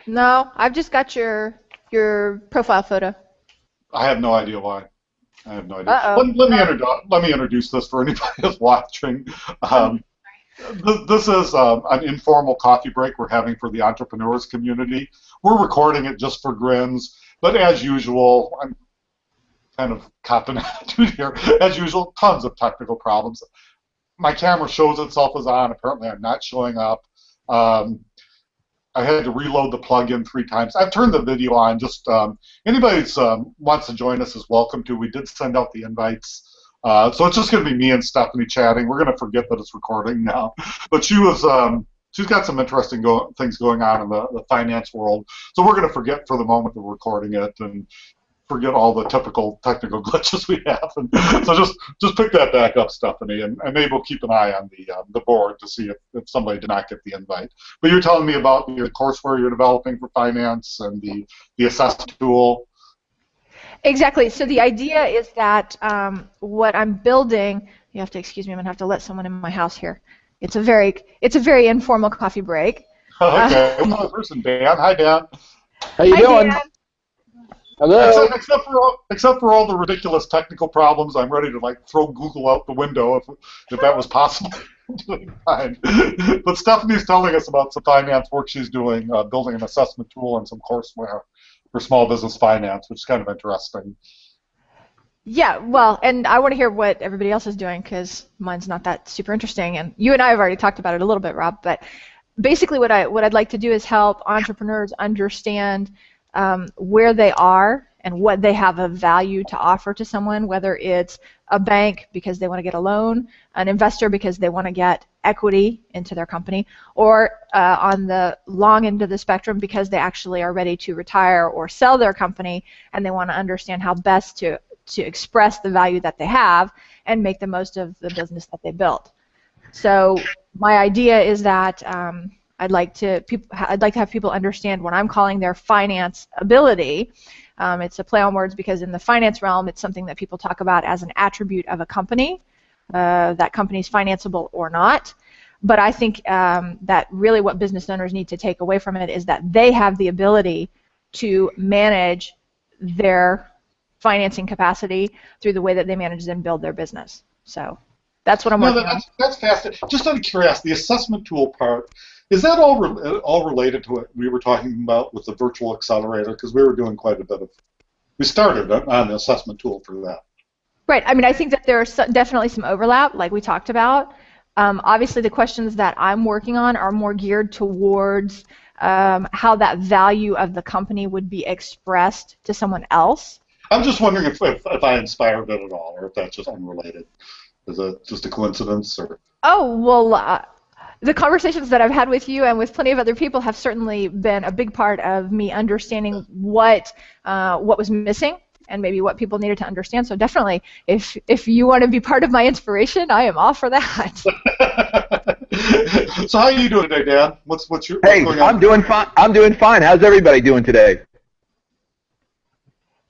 No, I've just got your profile photo. I have no idea why. I have no idea. Uh-oh. Let me introduce this for anybody that's watching. This is an informal coffee break we're having for the entrepreneurs community. We're recording it just for grins, but as usual, I'm kind of copping attitude here. As usual, tons of technical problems. My camera shows itself as on. Apparently, I'm not showing up. I had to reload the plugin 3 times. I've turned the video on. Just anybody that wants to join us is welcome to. We did send out the invites. So it's just going to be me and Stephanie chatting. We're going to forget that it's recording now. But she's got some interesting things going on in the finance world. So we're going to forget for the moment that we're recording it and forget all the typical technical glitches we have. And so just pick that back up, Stephanie, and maybe we'll keep an eye on the board to see if somebody did not get the invite. But you're telling me about your courseware you're developing for finance and the assessment tool. Exactly. So the idea is that what I'm building, you have to excuse me, I'm going to have to let someone in my house here. It's a very informal coffee break. Okay. Another person, Dan. Hi, Dan. How you doing? Dan. Hello. Except for all the ridiculous technical problems, I'm ready to throw Google out the window if that was possible. Fine. But Stephanie's telling us about some finance work she's doing, building an assessment tool and some courseware for small business finance, which is kind of interesting. Yeah, well, and I want to hear what everybody else is doing because mine's not that super interesting. And you and I have already talked about it a little bit, Rob. But basically, what I'd like to do is help entrepreneurs understand where they are and what they have of value to offer to someone, whether it's a bank because they want to get a loan, an investor because they want to get equity into their company, or on the long end of the spectrum because they actually are ready to retire or sell their company and they want to understand how best to express the value that they have and make the most of the business that they built. So my idea is that I'd like to have people understand what I'm calling their finance ability. It's a play on words because in the finance realm, it's something that people talk about as an attribute of a company. That company's financeable or not. But I think that really what business owners need to take away from it is that they have the ability to manage their financing capacity through the way that they manage and build their business. So that's what I'm working on. That's fascinating. Just out of curiosity, the assessment tool part, is that all related to what we were talking about with the virtual accelerator? Because we were doing quite a bit of, we started on the assessment tool for that. Right. I mean, I think that there's definitely some overlap, like we talked about. Obviously, the questions that I'm working on are more geared towards how that value of the company would be expressed to someone else. I'm just wondering if I inspired it at all, or if that's just unrelated. Is it just a coincidence, or? Oh well, the conversations that I've had with you and with plenty of other people have certainly been a big part of me understanding what was missing and maybe what people needed to understand. So definitely, if you want to be part of my inspiration, I am all for that. So how are you doing today, Dan? What's going on? I'm doing fine. I'm doing fine. How's everybody doing today?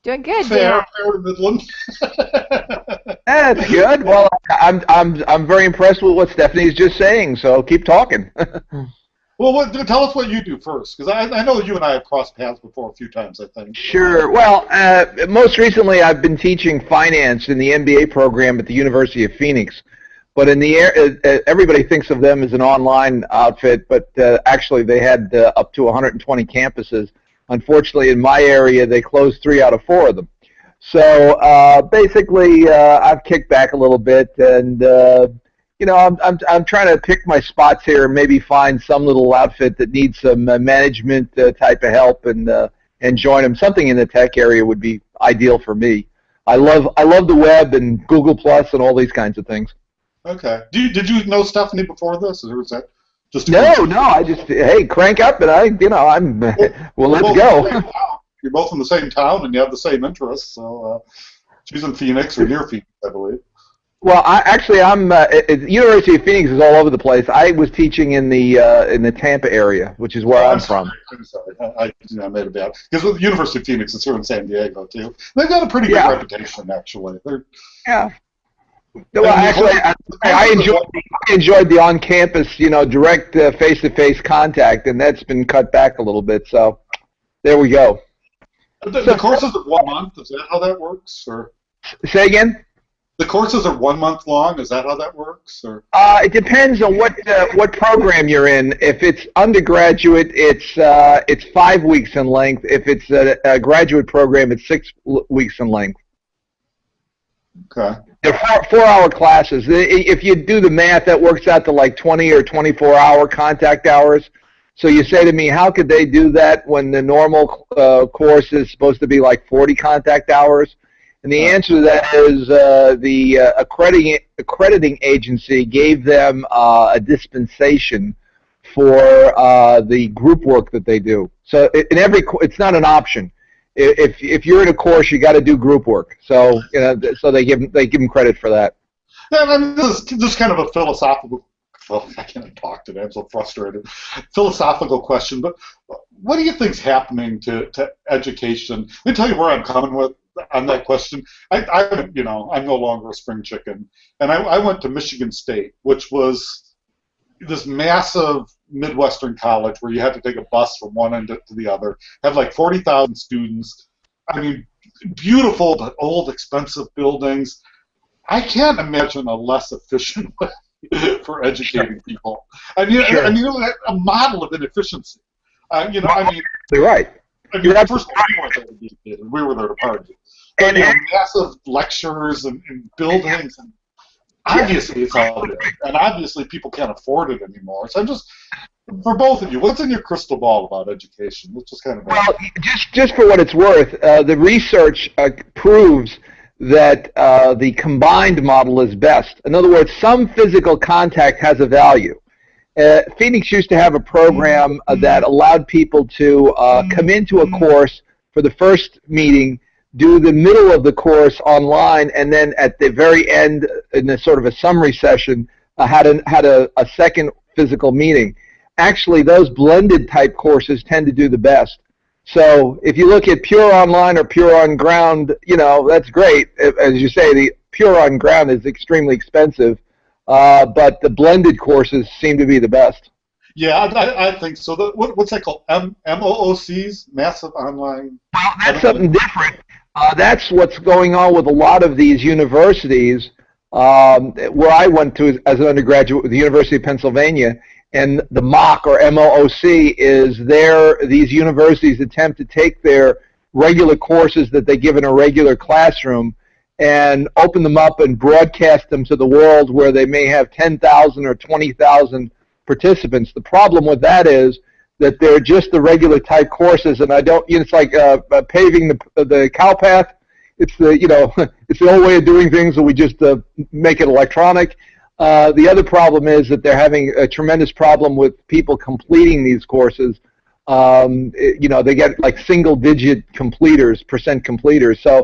Doing good. Fair Midland. That's good. Well, I'm very impressed with what Stephanie's just saying. So keep talking. Well, tell us what you do first, because I know you and I have crossed paths before a few times, I think. Sure. Well, most recently I've been teaching finance in the MBA program at the University of Phoenix. But in the everybody thinks of them as an online outfit, but actually they had up to 120 campuses. Unfortunately, in my area, they closed 3 out of 4 of them. So basically, I've kicked back a little bit, and you know, I'm trying to pick my spots here and maybe find some little outfit that needs some management type of help and join them. Something in the tech area would be ideal for me. I love the web and Google Plus and all these kinds of things. Okay. Did you know Stephanie before this, or was that just? No. I just crank up and I'm well, let's go. You're both in the same town and you have the same interests. So she's in Phoenix or near Phoenix, I believe. Well, I'm University of Phoenix is all over the place. I was teaching in the Tampa area, which is where I'm from. I'm sorry. I made a bad, because the University of Phoenix is here in San Diego too. They've got a pretty good reputation, actually. Yeah. Well, actually, I enjoyed the on-campus, direct face-to-face contact, and that's been cut back a little bit. So there we go. The courses are 1 month. Is that how that works? Or say again? the courses are 1 month long. Is that how that works? Or It depends on what program you're in. If it's undergraduate, it's 5 weeks in length. If it's a graduate program, it's 6 weeks in length. okay. They're 4-hour classes. If you do the math, that works out to like 20 or 24-hour contact hours. So you say to me, how could they do that when the normal course is supposed to be like 40 contact hours? And the answer to that is the accrediting agency gave them a dispensation for the group work that they do. So it's not an option. If you're in a course, you got to do group work. So so they give them credit for that. Yeah, I mean, this is kind of a philosophical. Well, I can't talk today. I'm so frustrated. Philosophical question, but what do you think's happening to education? Let me tell you where I'm coming with on that question. I'm no longer a spring chicken, and I went to Michigan State, which was this massive Midwestern college where you had to take a bus from one end to the other. Had like 40,000 students. I mean, beautiful but old, expensive buildings. I can't imagine a less efficient way for educating people. I mean, Sure. I mean, a model of inefficiency. I mean, You're right. first of all, we weren't there to be educated. We were there to party. But massive lectures and buildings, and obviously it's outdated, and obviously people can't afford it anymore. So I'm just, for both of you, what's in your crystal ball about education? Let's just kind of. Well, just for what it's worth, the research proves that the combined model is best. In other words, some physical contact has a value. Phoenix used to have a program that allowed people to come into a course for the first meeting, do the middle of the course online, and then at the very end, in a sort of a summary session, had a second physical meeting. Actually, those blended type courses tend to do the best. So if you look at pure online or pure on ground, that's great. As you say, the pure on ground is extremely expensive, but the blended courses seem to be the best. Yeah, I think so. What's that called? MOOCs, massive online. Well, that's something different. That's what's going on with a lot of these universities. Where I went to as an undergraduate with the University of Pennsylvania, and the MOOC or MOOC is these universities attempt to take their regular courses that they give in a regular classroom and open them up and broadcast them to the world where they may have 10,000 or 20,000 participants. The problem with that is that they're just the regular type courses, and it's like paving the cow path. It's it's the old way of doing things, so we just make it electronic. The other problem is that they're having a tremendous problem with people completing these courses. They get like single-digit percent completers. So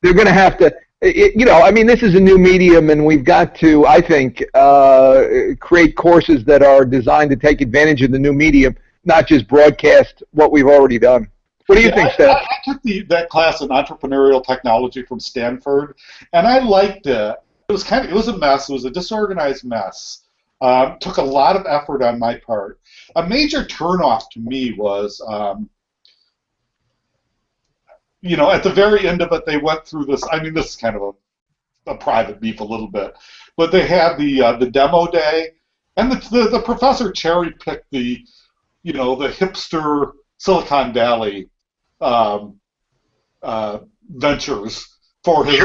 they're going to have to, this is a new medium, and we've got to, I think, create courses that are designed to take advantage of the new medium, not just broadcast what we've already done. What do you think, Steph? I took that class in entrepreneurial technology from Stanford, and I liked it. It was a mess. It was a disorganized mess. Took a lot of effort on my part. A major turnoff to me was, at the very end of it, they went through this. I mean, this is kind of a private beef a little bit, but they had the demo day, and the professor cherry picked the hipster Silicon Valley ventures for his.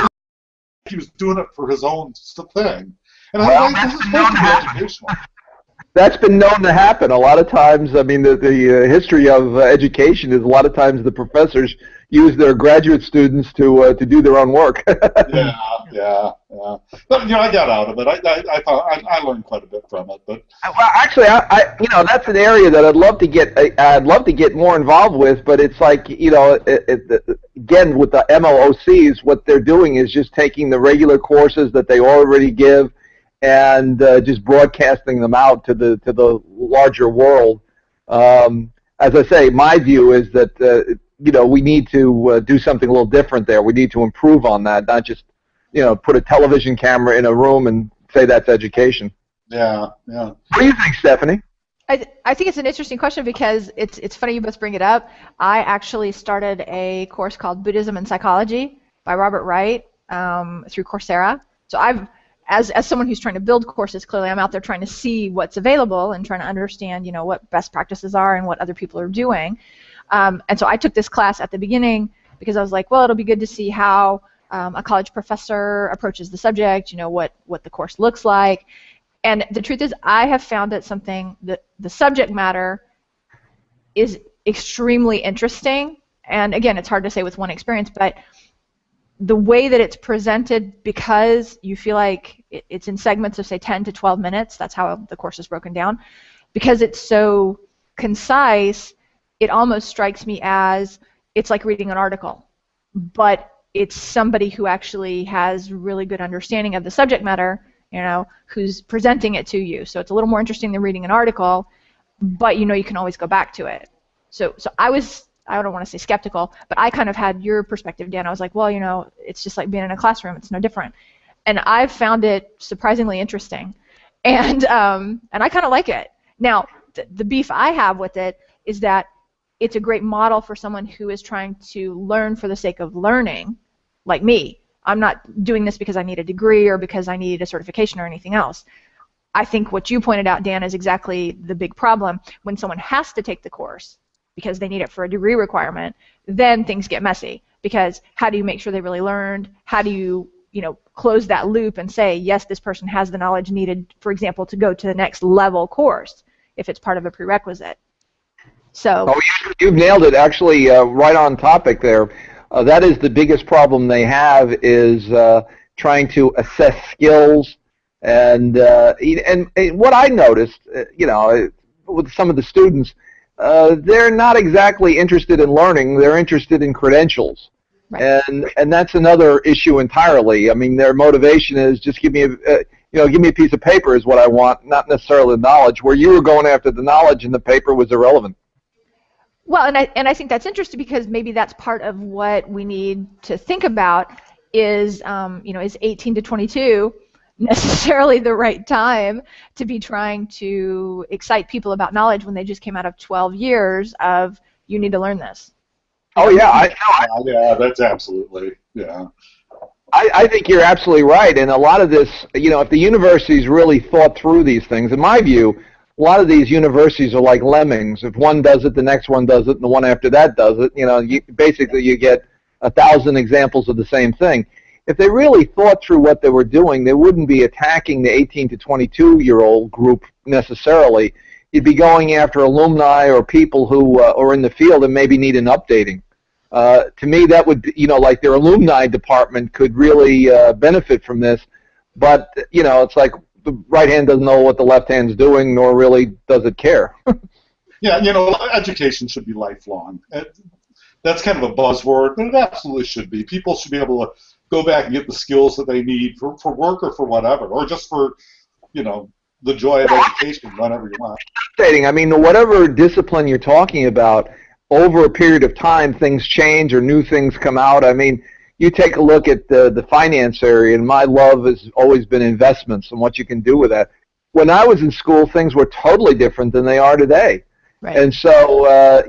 He was doing it for his own thing, and I think this is supposed to be educational. That's been known to happen a lot of times. I mean, the history of education is a lot of times the professors use their graduate students to do their own work. yeah. But I got out of it. I thought I learned quite a bit from it. But well, actually, that's an area that I'd love to get more involved with. But it's like again with the MOOCs, what they're doing is just taking the regular courses that they already give and just broadcasting them out to the larger world. As I say, my view is that we need to do something a little different there. We need to improve on that, not just put a television camera in a room and say that's education. Yeah. What do you think, Stephanie? I think it's an interesting question because it's funny you both bring it up. I actually started a course called Buddhism and Psychology by Robert Wright through Coursera. So as someone who's trying to build courses, clearly I'm out there trying to see what's available and trying to understand, what best practices are and what other people are doing. And so I took this class at the beginning because I was like, well, it'll be good to see how a college professor approaches the subject, what the course looks like. And the truth is, I have found that the subject matter is extremely interesting. And again, it's hard to say with one experience, but the way that it's presented, because you feel like it's in segments of, say, 10 to 12 minutes, that's how the course is broken down, because it's so concise, it almost strikes me as it's like reading an article. But it's somebody who actually has really good understanding of the subject matter, who's presenting it to you. So it's a little more interesting than reading an article, but you can always go back to it. So I don't want to say skeptical, but I kind of had your perspective, Dan. I was like, well, it's just like being in a classroom. It's no different. And I've found it surprisingly interesting. And I kind of like it. Now, the beef I have with it is that it's a great model for someone who is trying to learn for the sake of learning, like me. I'm not doing this because I need a degree or because I need a certification or anything else. I think what you pointed out, Dan, is exactly the big problem. When someone has to take the course because they need it for a degree requirement, then things get messy. Because how do you make sure they really learned? How do you, close that loop and say, yes, this person has the knowledge needed, for example, to go to the next level course, if it's part of a prerequisite. So. Oh, you've nailed it. Actually, right on topic there. That is the biggest problem they have, is trying to assess skills. And what I noticed, with some of the students, they're not exactly interested in learning. They're interested in credentials. Right. And that's another issue entirely. I mean, their motivation is just give me a piece of paper is what I want, not necessarily the knowledge, where you were going after the knowledge and the paper was irrelevant. Well, and I think that's interesting because maybe that's part of what we need to think about is, is 18 to 22 necessarily the right time to be trying to excite people about knowledge when they just came out of 12 years of, you need to learn this. Oh, yeah. Yeah, that's absolutely, yeah. I think you're absolutely right. And a lot of this, if the universities really thought through these things, in my view, a lot of these universities are like lemmings. If one does it, the next one does it, and the one after that does it. Basically you get 1,000 examples of the same thing. If they really thought through what they were doing, they wouldn't be attacking the 18 to 22-year-old group necessarily. You'd be going after alumni or people who are in the field and maybe need an updating. To me, that would, like their alumni department could really benefit from this. But, it's like, the right hand doesn't know what the left hand's doing, nor really does it care. Yeah, education should be lifelong. That's kind of a buzzword, but it absolutely should be. People should be able to go back and get the skills that they need for work or for whatever, or just for, the joy of education whenever you want. I mean, whatever discipline you're talking about, over a period of time, things change or new things come out. I mean, you take a look at the finance area, and my love has always been investments and what you can do with that. When I was in school, things were totally different than they are today. Right. And so,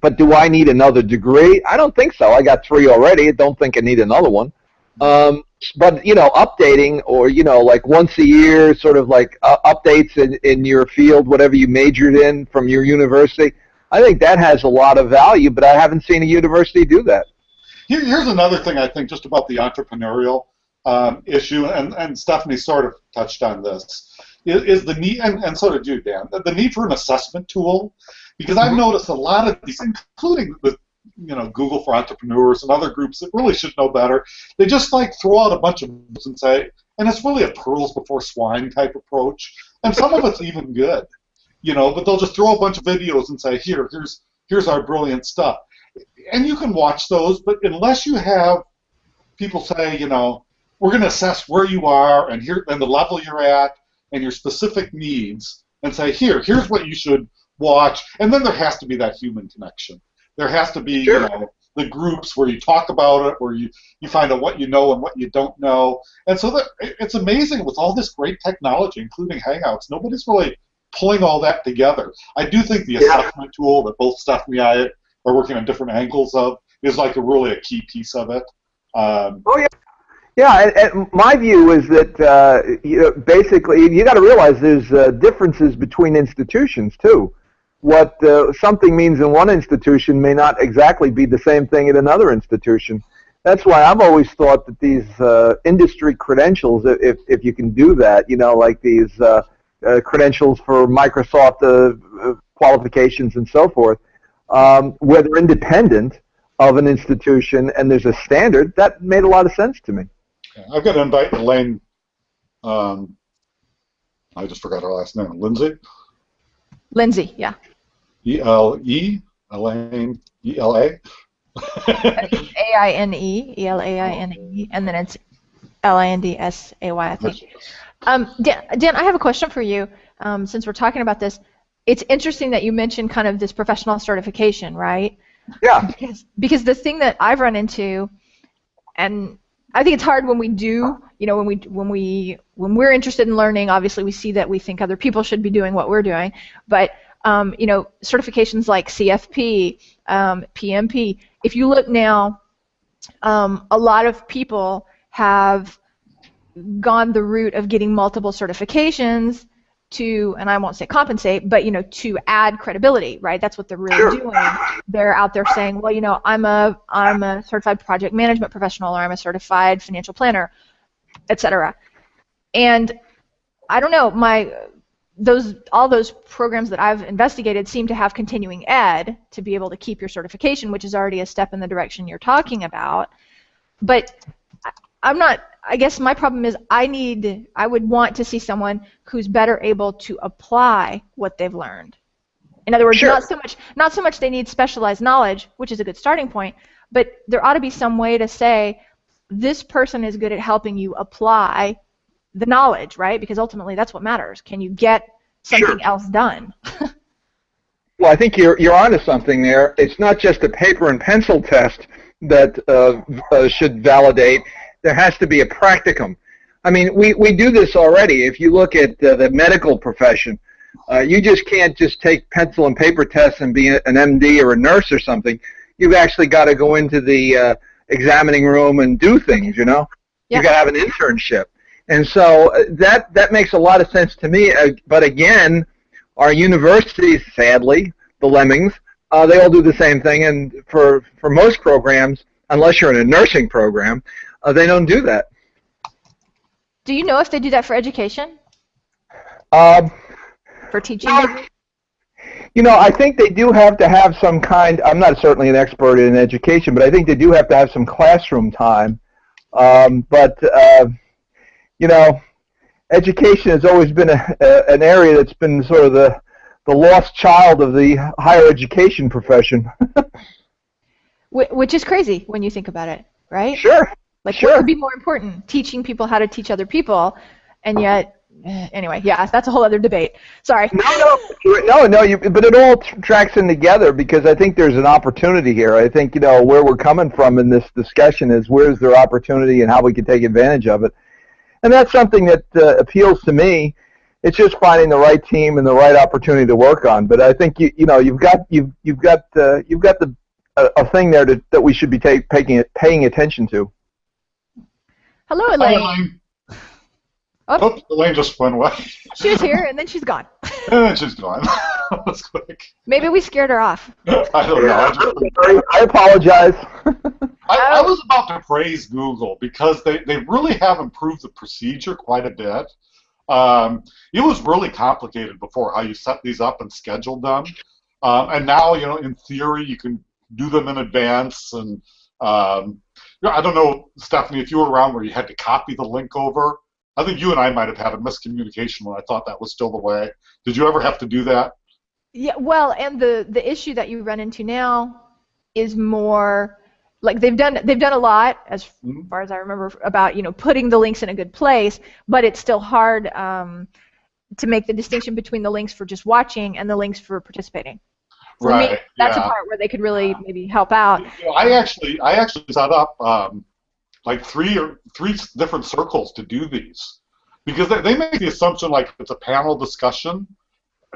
but do I need another degree? I don't think so. I got 3 already. I don't think I need another one. But, updating or, like once a year, sort of like updates in your field, whatever you majored in from your university, I think that has a lot of value, but I haven't seen a university do that. Here's another thing I think just about the entrepreneurial issue, and Stephanie sort of touched on this, is the need, and so did you, Dan, the need for an assessment tool, because I've noticed a lot of these, including with Google for Entrepreneurs and other groups that really should know better, they just like throw out a bunch of books and say, and it's really a pearls before swine type approach, and some of it's even good, but they'll just throw a bunch of videos and say, here's our brilliant stuff. And you can watch those, but unless you have people say, we're going to assess where you are and the level you're at and your specific needs, and say, here's what you should watch, and then there has to be that human connection. There has to be, sure, the groups where you talk about it, where you find out what you know and what you don't know, and so it's amazing with all this great technology, including Hangouts. Nobody's really pulling all that together. I do think the assessment tool that both Stephanie and I are working on different angles of is like really a key piece of it. Oh yeah. Yeah, and my view is that basically you got to realize there's differences between institutions too. What something means in one institution may not exactly be the same thing at another institution. That's why I've always thought that these industry credentials, if you can do that, like these credentials for Microsoft qualifications and so forth, where they're independent of an institution and there's a standard, that made a lot of sense to me. I've got to invite Elaine, I just forgot her last name, Lindsay? Lindsay, yeah. E-L-E, Elaine, E-L-A? A-I-N-E, E-L-A-I-N-E, and then it's L-I-N-D-S-A-Y, I think. Dan, I have a question for you, since we're talking about this. It's interesting that you mentioned kind of this professional certification, right? Yeah. Because the thing that I've run into, and I think it's hard when we do, when we're interested in learning, obviously we see that we think other people should be doing what we're doing, but certifications like CFP, PMP, if you look now, a lot of people have gone the route of getting multiple certifications to, and I won't say compensate, but to add credibility, right? That's what they're really doing. They're out there saying, well, I'm a certified project management professional, or I'm a certified financial planner, etc. And I don't know, all those programs that I've investigated seem to have continuing ed to be able to keep your certification, which is already a step in the direction you're talking about. But I guess my problem is I would want to see someone who's better able to apply what they've learned. In other words, not so much they need specialized knowledge, which is a good starting point, but there ought to be some way to say this person is good at helping you apply the knowledge, right? Because ultimately that's what matters. Can you get something else done? Well, I think you're onto something there. It's not just a paper and pencil test that should validate. There has to be a practicum. I mean, we do this already. If you look at the medical profession, you just can't just take pencil and paper tests and be an MD or a nurse or something. You've actually got to go into the examining room and do things, You've got to have an internship. And so that makes a lot of sense to me. But again, our universities, sadly, the lemmings, they all do the same thing. And for most programs, unless you're in a nursing program, they don't do that. Do you know if they do that for education? For teaching? I think they do have to have some kind, I'm not certainly an expert in education, but I think they do have to have some classroom time. Education has always been an area that's been sort of the lost child of the higher education profession. Which is crazy when you think about it, right? Sure. What could be more important? Teaching people how to teach other people, and yet, anyway, that's a whole other debate. Sorry. No, but it all tracks in together because I think there's an opportunity here. I think, where we're coming from in this discussion is where's there opportunity and how we can take advantage of it. And that's something that appeals to me. It's just finding the right team and the right opportunity to work on. But I think you've got a thing there that we should be paying attention to. Hello, Elaine. Hi, Elaine. Oh, Elaine just went away. She was here, and then she's gone. And then she's gone. That was quick. Maybe we scared her off. I don't know. I apologize. I was about to praise Google because they really have improved the procedure quite a bit. It was really complicated before how you set these up and scheduled them. And now, in theory, you can do them in advance. And I don't know, Stephanie, if you were around where you had to copy the link over. I think you and I might have had a miscommunication when I thought that was still the way. Did you ever have to do that? Yeah, well, and the issue that you run into now is more like they've done a lot as far as I remember about putting the links in a good place, but it's still hard to make the distinction between the links for just watching and the links for participating. For me, that's a part where they could really maybe help out. I actually set up like three different circles to do these because they make the assumption like it's a panel discussion.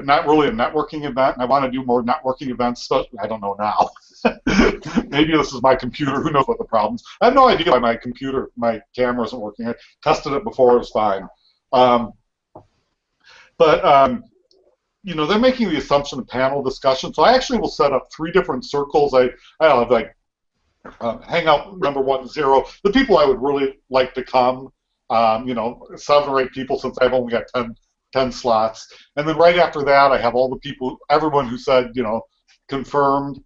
not really a networking event, and I want to do more networking events. So I don't know now. Maybe this is my computer. Who knows what the problems? I have no idea why my camera isn't working. I tested it before; it was fine. But they're making the assumption of panel discussion. So I actually will set up 3 different circles. I'll have like hangout number 1 to 0. The people I would really like to come. 7 or 8 people, since I've only got 10 slots. And then right after that, I have all the people, everyone who said, confirmed,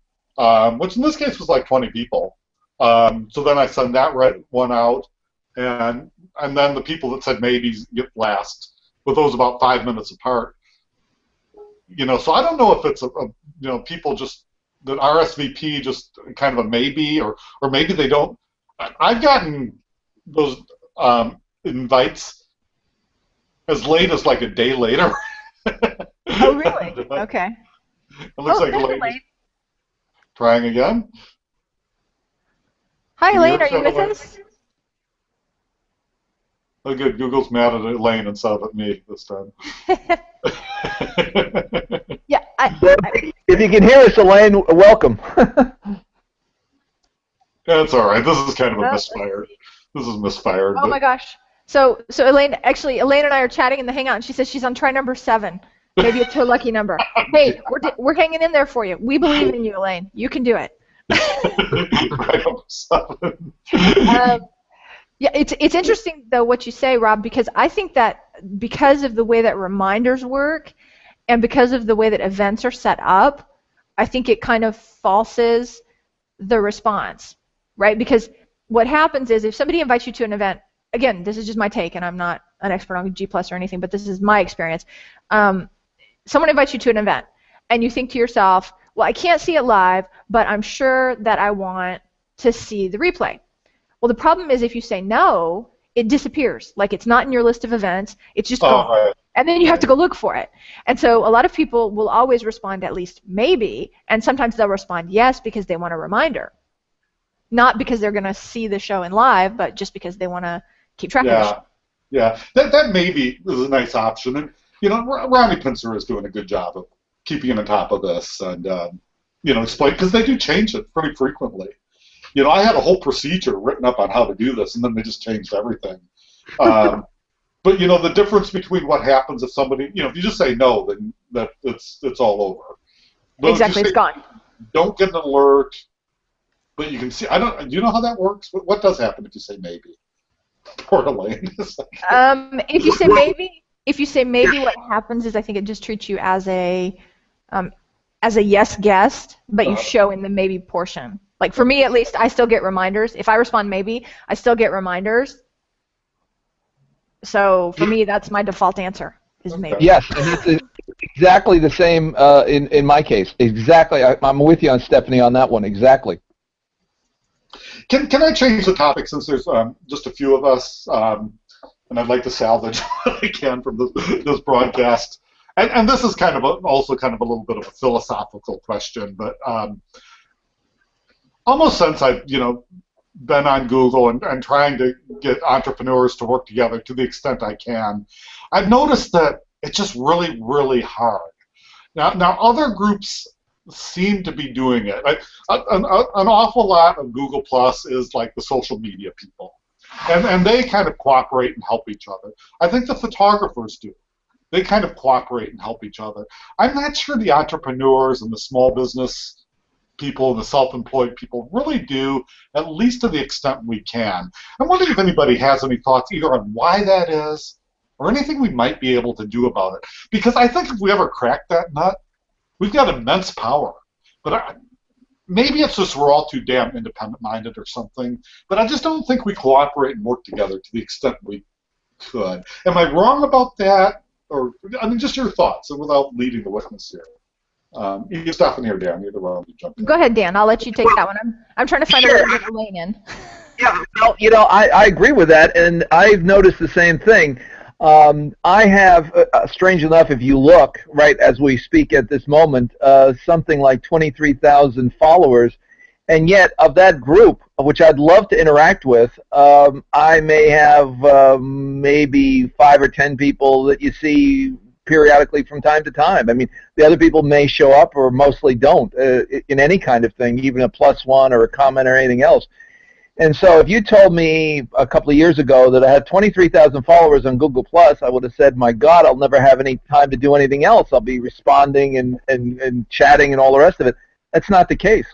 which in this case was like 20 people. So then I send that one out, and then the people that said maybes get last, with those about 5 minutes apart. So I don't know if it's people just that RSVP just kind of a maybe, or maybe they don't. I've gotten those invites as late as like a day later. Oh, really? Okay. It looks like Elaine. Trying again. Hi, Elaine. Are you with us? Oh, good. Google's mad at Elaine instead of at me this time. Yeah. If you can hear us, Elaine, welcome. That's all right. This is kind of a misfire. This is misfired. Oh my gosh. So Elaine and I are chatting in the Hangout, and she says she's on try number 7. Maybe it's her lucky number. Hey, we're hanging in there for you. We believe in you, Elaine. You can do it. Try number 7. Yeah, it's interesting though what you say, Rob, because I think that because of the way that reminders work, and because of the way that events are set up, I think it kind of falses the response, right? Because what happens is if somebody invites you to an event, again, this is just my take, and I'm not an expert on G+ or anything, but this is my experience. Someone invites you to an event, and you think to yourself, well, I can't see it live, but I'm sure that I want to see the replay. Well, the problem is if you say no, it disappears. Like it's not in your list of events. It's just gone. Right. And then you have to go look for it. And so a lot of people will always respond at least maybe, and sometimes they'll respond yes because they want a reminder. Not because they're going to see the show in live, but just because they want to keep track of the show. Yeah, that maybe is a nice option. And, Ronnie Pincer is doing a good job of keeping on top of this and, explain, because they do change it pretty frequently. I had a whole procedure written up on how to do this, and then they just changed everything. But, the difference between what happens if somebody, if you just say no, then it's all over. But exactly, it's gone. Don't get an alert, but you can see, do you know how that works? What does happen if you say maybe? Poor Elaine. If you say maybe, what happens is I think it just treats you as a yes guest, but you show in the maybe portion. Like for me, at least, I still get reminders. If I respond maybe, I still get reminders. So for me, that's my default answer is maybe. Yes, and that's exactly the same in my case. Exactly, I'm with you on Stephanie on that one. Exactly. Can I change the topic since there's just a few of us, and I'd like to salvage what I can from this broadcast. And this is kind of also kind of a little bit of a philosophical question, but almost since I've been on Google and trying to get entrepreneurs to work together to the extent I can, I've noticed that it's just really, really hard. Now other groups seem to be doing it. An awful lot of Google Plus is like the social media people, and they kind of cooperate and help each other. I think the photographers do. They kind of cooperate and help each other. I'm not sure the entrepreneurs and the small business people and the self-employed people really do, at least to the extent we can. I'm wondering if anybody has any thoughts either on why that is or anything we might be able to do about it. Because I think if we ever crack that nut, we've got immense power. But maybe it's just we're all too damn independent-minded or something. But I just don't think we cooperate and work together to the extent we could. Am I wrong about that? Or just your thoughts, and without leading the witness here. Either Stephanie or Dan, either one of you jump in. Go ahead, Dan. I'll let you take that one. I'm trying to find a way to get Elaine in. Yeah, well, I agree with that, and I've noticed the same thing. I have, strange enough, if you look, right, as we speak at this moment, something like 23,000 followers, and yet of that group, which I'd love to interact with, I may have maybe 5 or 10 people that you see periodically from time to time. I mean, the other people may show up or mostly don't in any kind of thing, even a +1 or a comment or anything else. And so if you told me a couple of years ago that I had 23,000 followers on Google+, I would have said, my God, I'll never have any time to do anything else. I'll be responding and chatting and all the rest of it. That's not the case.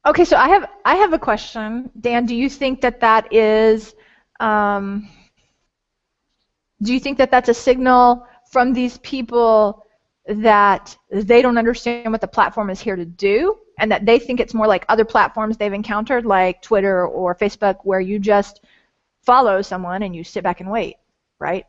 Okay, so I have a question. Dan, do you think that that is, do you think that that's a signal from these people that they don't understand what the platform is here to do, and that they think it's more like other platforms they've encountered, like Twitter or Facebook, where you just follow someone and you sit back and wait, right?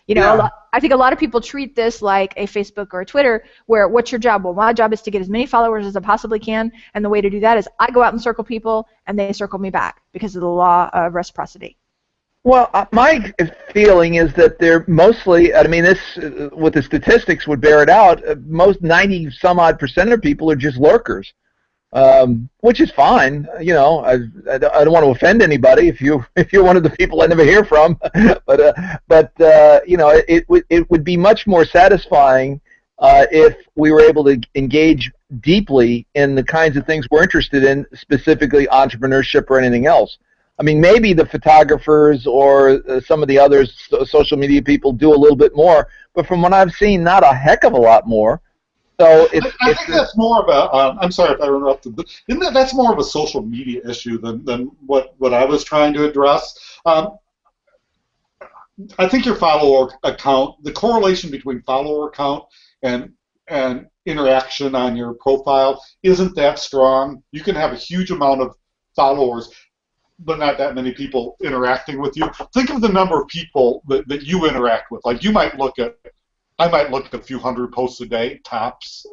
You know, Yeah. I think a lot of people treat this like a Facebook or a Twitter, where what's your job? Well, my job is to get as many followers as I possibly can, and the way to do that is I go out and circle people, and they circle me back because of the law of reciprocity. Well, my feeling is that they're mostly, I mean, this, with the statistics would bear it out, most 90-some-odd% of people are just lurkers, which is fine. You know, I don't want to offend anybody if you're one of the people I never hear from, but you know, it would be much more satisfying if we were able to engage deeply in the kinds of things we're interested in, specifically entrepreneurship or anything else. I mean, maybe the photographers or some of the others, social media people, do a little bit more, but from what I've seen, not a heck of a lot more. So I think that's more of a. I'm sorry if I interrupted, but that's more of a social media issue than what I was trying to address. I think your follower account, the correlation between follower count and interaction on your profile isn't that strong. You can have a huge amount of followers, but not that many people interacting with you. Think of the number of people that you interact with. Like I might look at a few hundred posts a day, tops.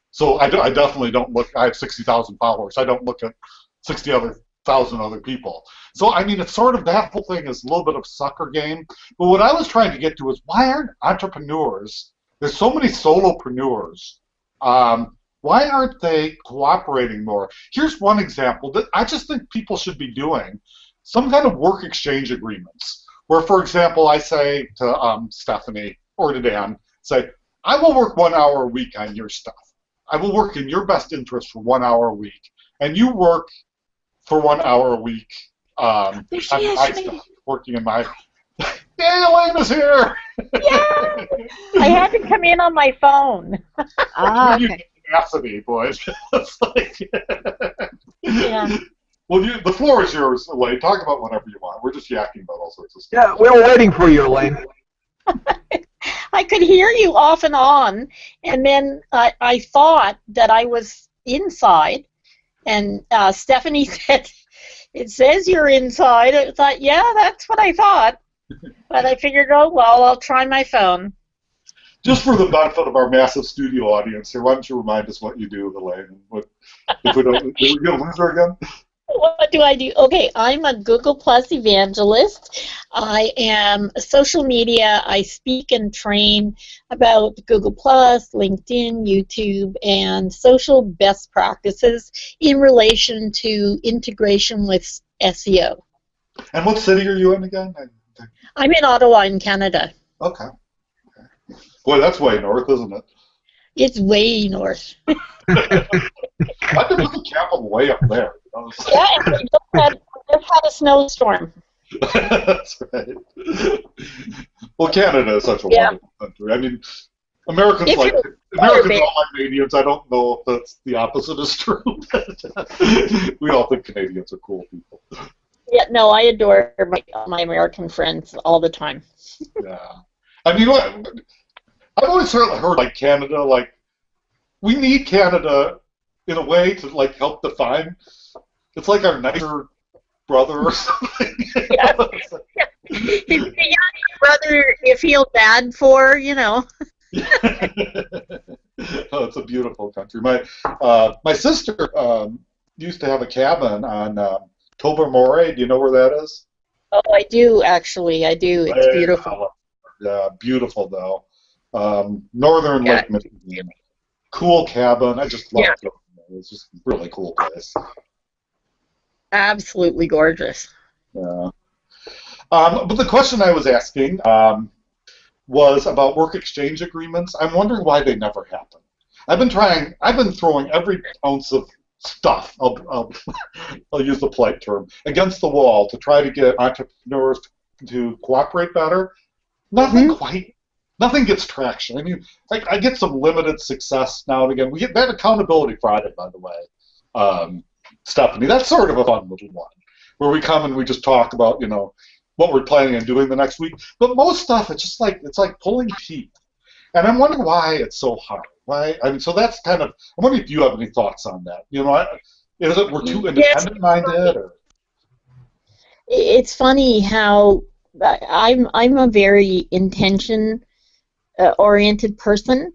So I definitely don't look, I have 60,000 followers. I don't look at 60,000 other people. So I mean, it's sort of, that whole thing is a little bit of sucker game. But what I was trying to get to is, why aren't entrepreneurs, there's so many solopreneurs, why aren't they cooperating more? Here's one example that I just think people should be doing: some kind of work exchange agreements, where, for example, I say to Stephanie or to Dan, say, I will work 1 hour a week on your stuff. I will work in your best interest for 1 hour a week, and you work for 1 hour a week on my stuff, working in my. Hey, Elena's here! Yeah! I had to come in on my phone. Ah, okay. Tenacity, boys. It's like, Yeah. well, the floor is yours, Elaine. Talk about whatever you want. We're just yakking about all sorts of stuff. yeah, we were waiting for you, Elaine. I could hear you off and on, and then I thought that I was inside, and Stephanie said, it says you're inside. I thought, yeah, that's what I thought. But I figured, oh, well, I'll try my phone. Just for the benefit of our massive studio audience here, why don't you remind us what you do, Elaine? If we don't, are we going to lose her again? What do I do? Okay, I'm a Google Plus evangelist. I am social media. I speak and train about Google Plus, LinkedIn, YouTube, and social best practices in relation to integration with SEO. And what city are you in again? I'm in Ottawa, in Canada. Okay. Boy, that's way north, isn't it? It's way north. I could put the capital way up there. You know? Yeah, and we just had a snowstorm. That's right. Well, Canada is such a wonderful country. I mean, Americans If like you- Americans all like Canadians. I don't know if that's the opposite is true. We all think Canadians are cool people. Yeah, no, I adore my American friends all the time. Yeah. I mean, I've always heard like Canada, like, we need Canada in a way to like help define. It's like our nicer brother or something. Yeah. It's the young brother you feel bad for, you know. Oh, it's a beautiful country. My sister used to have a cabin on Tobermory. Do you know where that is? Oh, I do, actually. I do. It's beautiful. Yeah, beautiful though. Northern Yeah. Lake Michigan. Cool cabin. I just love it. It's just a really cool place. Absolutely gorgeous. Yeah. But the question I was asking, was about work exchange agreements. I'm wondering why they never happen. I've been throwing every ounce of stuff, I'll use the polite term, against the wall to try to get entrepreneurs to cooperate better. Nothing quite, nothing gets traction. I mean, I get some limited success now and again. We get that Accountability Friday, by the way, Stephanie. That's sort of a fun little one, where we come and we just talk about, what we're planning on doing the next week. But most stuff, it's like pulling teeth. And I'm wondering why it's so hard. Why? I mean, so that's kind of. I'm wondering if you have any thoughts on that. Is it we're too independent-minded, or? It's funny how I'm a very intention oriented person.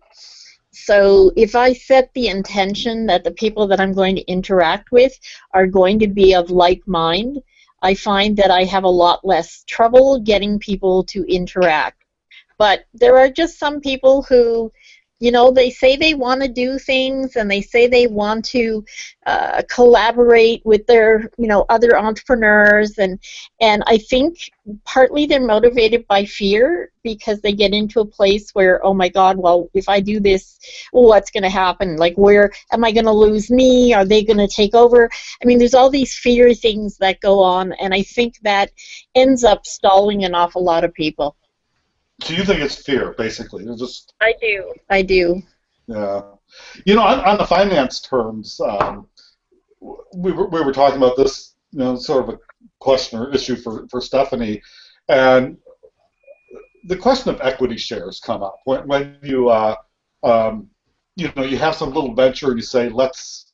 So if I set the intention that the people that I'm going to interact with are going to be of like mind, I find that I have a lot less trouble getting people to interact. But there are just some people who, they say they want to do things and they say they want to collaborate with their, other entrepreneurs. And I think partly they're motivated by fear because they get into a place where, oh my God, well, if I do this, what's going to happen? Like, where am I going to lose me? Are they going to take over? I mean, there's all these fear things that go on, and I think that ends up stalling an awful lot of people. So you think it's fear, basically? It's just. I do. Yeah. On the finance terms, we were talking about this, sort of a question or issue for Stephanie, and the question of equity shares come up when you you have some little venture and you say let's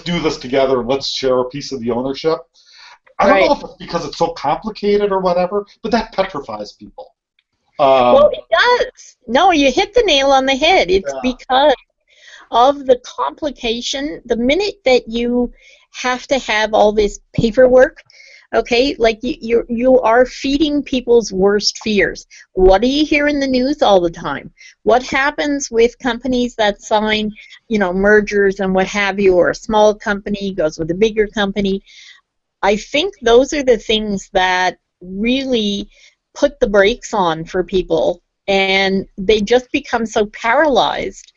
do this together and let's share a piece of the ownership. I don't know if it's because it's so complicated or whatever, but that petrifies people. Well, it does. No, you hit the nail on the head. It's because of the complication. The minute that you have to have all this paperwork, okay, like you are feeding people's worst fears. What do you hear in the news all the time? What happens with companies that sign, mergers and what have you, or a small company goes with a bigger company? I think those are the things that really put the brakes on for people, and they just become so paralyzed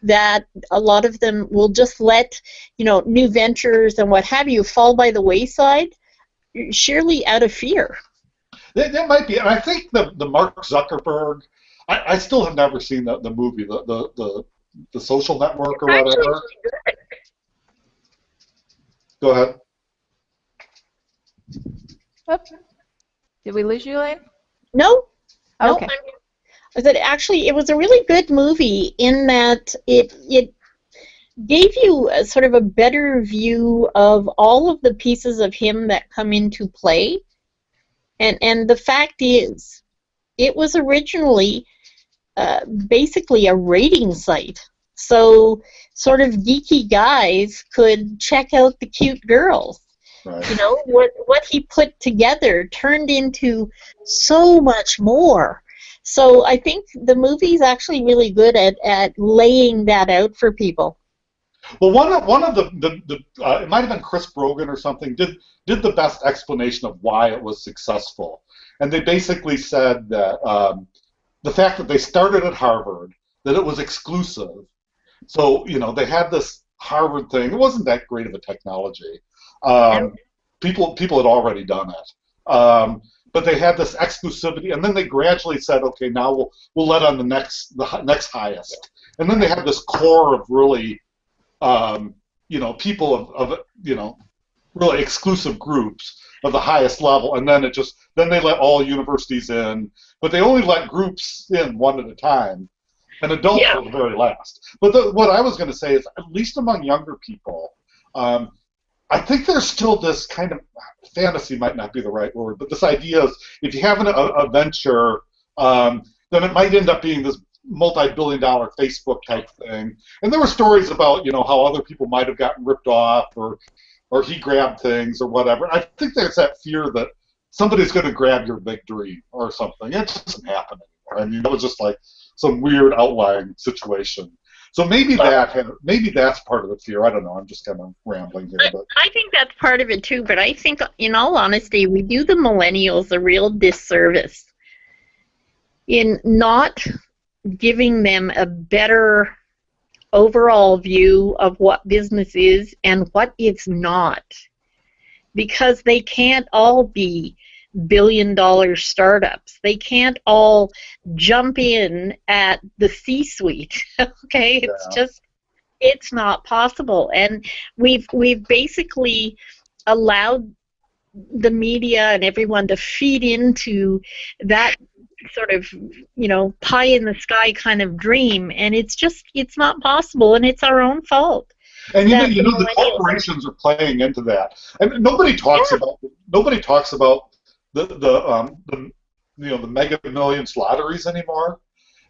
that a lot of them will just let new ventures and what have you fall by the wayside, surely out of fear. That might be, and I think the Mark Zuckerberg. I still have never seen the movie, the Social Network or whatever. Actually, good. Go ahead. Oops. Did we lose you, Elaine? No. Okay. It was a really good movie in that it gave you a sort of a better view of all of the pieces of him that come into play. And the fact is, it was originally basically a rating site. So sort of geeky guys could check out the cute girls. Right. What he put together turned into so much more. So I think the movie's actually really good at laying that out for people. Well, one of the it might have been Chris Brogan or something did the best explanation of why it was successful, and they basically said that the fact that they started at Harvard, that it was exclusive. So they had this Harvard thing. It wasn't that great of a technology. People had already done it, but they had this exclusivity, and then they gradually said, okay, now we'll let on the next highest, and then they had this core of really, people of really exclusive groups of the highest level, and then they let all universities in, but they only let groups in one at a time, and adults were the very last. But what I was going to say is, at least among younger people, I think there's still this kind of fantasy, might not be the right word, but this idea is if you have a venture, then it might end up being this multi-billion-dollar Facebook type thing. And there were stories about how other people might have gotten ripped off or he grabbed things or whatever. I think there's that fear that somebody's going to grab your big dream or something. It just doesn't happen anymore. I mean, it was just like some weird outlying situation. So maybe that's part of the fear. I don't know. I'm just kind of rambling here. But I think that's part of it too. But I think, in all honesty, we do the millennials a real disservice. in not giving them a better overall view of what business is and what it's not, because they can't all be billion-dollar startups. They can't all jump in at the C-suite. Okay, it's just, it's not possible. And we've basically allowed the media and everyone to feed into that sort of, you know, pie in the sky kind of dream, and it's just, it's not possible, and it's our own fault. And you know the corporations are playing into that. And nobody talks about the you know, the Mega Millions lotteries anymore.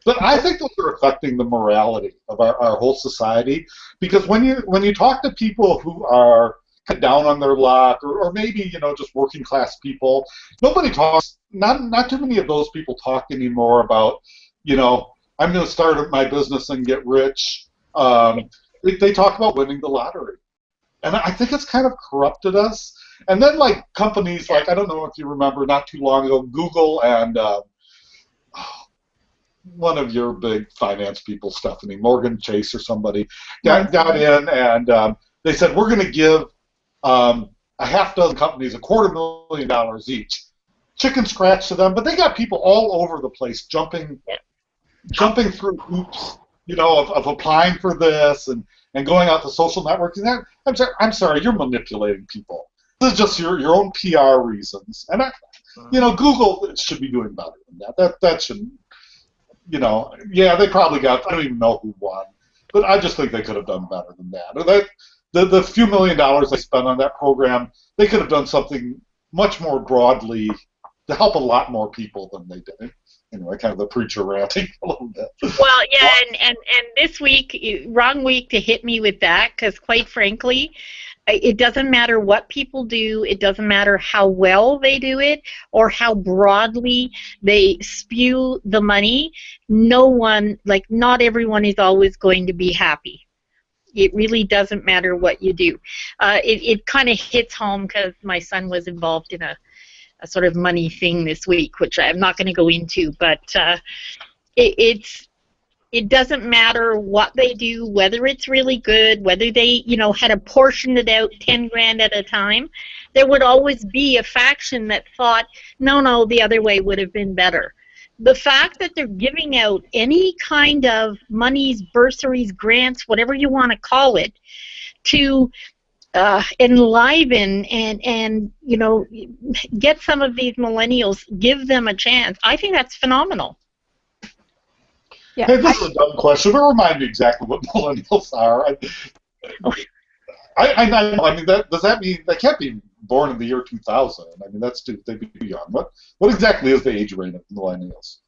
But I think those are affecting the morality of our whole society, because when you talk to people who are down on their luck, or maybe, you know, just working class people, nobody talks. Not too many of those people talk anymore about, you know, I'm going to start my business and get rich. They talk about winning the lottery, and I think it's kind of corrupted us. And then, like, companies like, I don't know if you remember, not too long ago, Google and one of your big finance people, Stephanie, Morgan Chase or somebody, got in, and they said, we're going to give a half dozen companies $250,000 each. Chicken scratch to them, but they got people all over the place jumping through hoops, you know, of applying for this and going out to social networks. And I'm sorry, you're manipulating people. This is just your own PR reasons. And you know, Google should be doing better than that. That shouldn't, you know, yeah, they probably got, I don't even know who won, but I just think they could have done better than that. The few $1,000,000 they spent on that program, they could have done something much more broadly to help a lot more people than they did. Anyway, kind of the preacher ranting a little bit. Well, yeah, and this week, wrong week to hit me with that, because quite frankly, it doesn't matter what people do, it doesn't matter how well they do it, or how broadly they spew the money. No one, like, not everyone is always going to be happy. It really doesn't matter what you do. It kind of hits home because my son was involved in a sort of money thing this week, which I'm not going to go into, but it doesn't matter what they do, whether it's really good, whether they, you know, had apportioned it out 10 grand at a time. There would always be a faction that thought, no, the other way would have been better. The fact that they're giving out any kind of monies, bursaries, grants, whatever you want to call it, to enliven and you know, get some of these millennials, give them a chance. I think that's phenomenal. Yeah. Hey, this is a dumb question, but remind me exactly what millennials are. I mean, does that mean they can't be born in the year 2000? I mean, they'd be young. What exactly is the age range of millennials?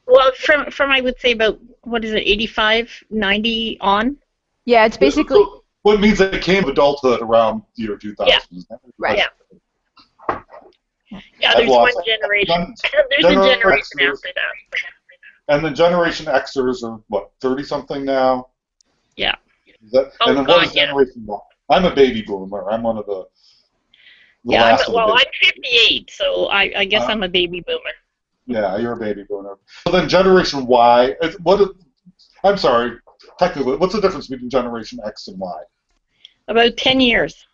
Well, from I would say about, what is it, 85, 90 on? Yeah, it's basically. What means they came of adulthood around the year 2000? Yeah. Right. Yeah. Yeah, there's one generation. There's a generation after that. And then Generation Xers are, what, 30-something now? Yeah. And then what is Generation Y? I'm a baby boomer. I'm one of the last of the I'm 58, so I guess I'm a baby boomer. Yeah, you're a baby boomer. So then Generation Y, I'm sorry, technically, what's the difference between Generation X and Y? About 10 years.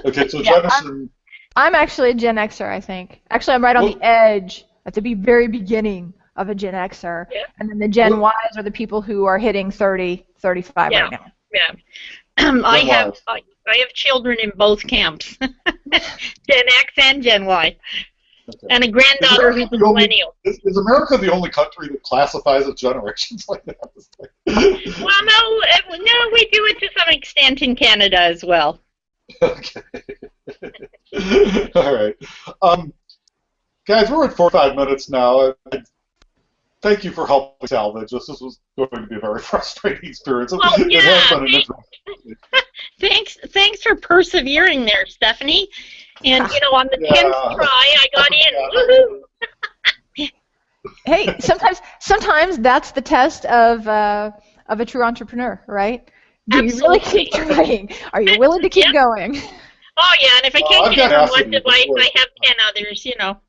Okay, so Yeah, Generation... I'm actually a Gen Xer, I think. Actually, I'm right on the edge, at the very beginning of a Gen Xer. Yeah. And then the Gen Ys are the people who are hitting 30, 35 right now. Yeah. I have children in both camps. Gen X and Gen Y. Okay. And a granddaughter who's a millennial. Is America the only country that classifies its generations like that? Well, no, we do it to some extent in Canada as well. Okay. All right. Guys, we're at 45 minutes now. Thank you for helping salvage this. This was going to be a very frustrating experience. Well, yeah, it has been thanks for persevering there, Stephanie. And, you know, on the 10th try, I got in. Woohoo! Hey, sometimes that's the test of a true entrepreneur, right? Do Absolutely. you really keep trying? Are you willing to keep going? Oh, yeah, and if I can't get one device, I have 10 others, you know.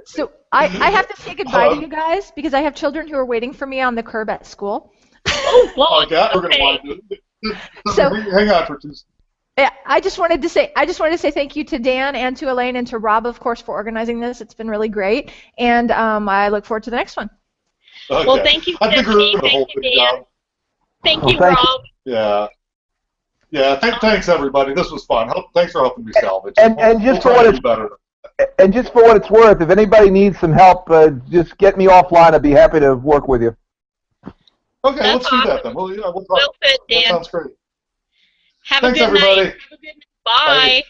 So I have to say goodbye to you guys because I have children who are waiting for me on the curb at school. Oh, God. God, we're Okay. going to want to So hang on for 2 seconds. yeah, I just wanted to say thank you to Dan and to Elaine and to Rob, of course, for organizing this. It's been really great, and I look forward to the next one. Okay. Well, thank you, I think we're Stephanie. going to Thank hold you, things Dan. down. Thank Well, you, thank you. Rob. Yeah. Yeah. Thanks, everybody. This was fun. Thanks for helping me salvage. And We'll just for try what to it's do better. and just for what it's worth, if anybody needs some help, just get me offline. I'd be happy to work with you. Okay, That's let's do that awesome. then. Well, yeah, we'll Well said, that Dan. sounds great. Have Thanks, a good everybody. night. Have a good night.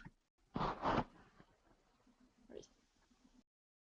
Bye. Bye.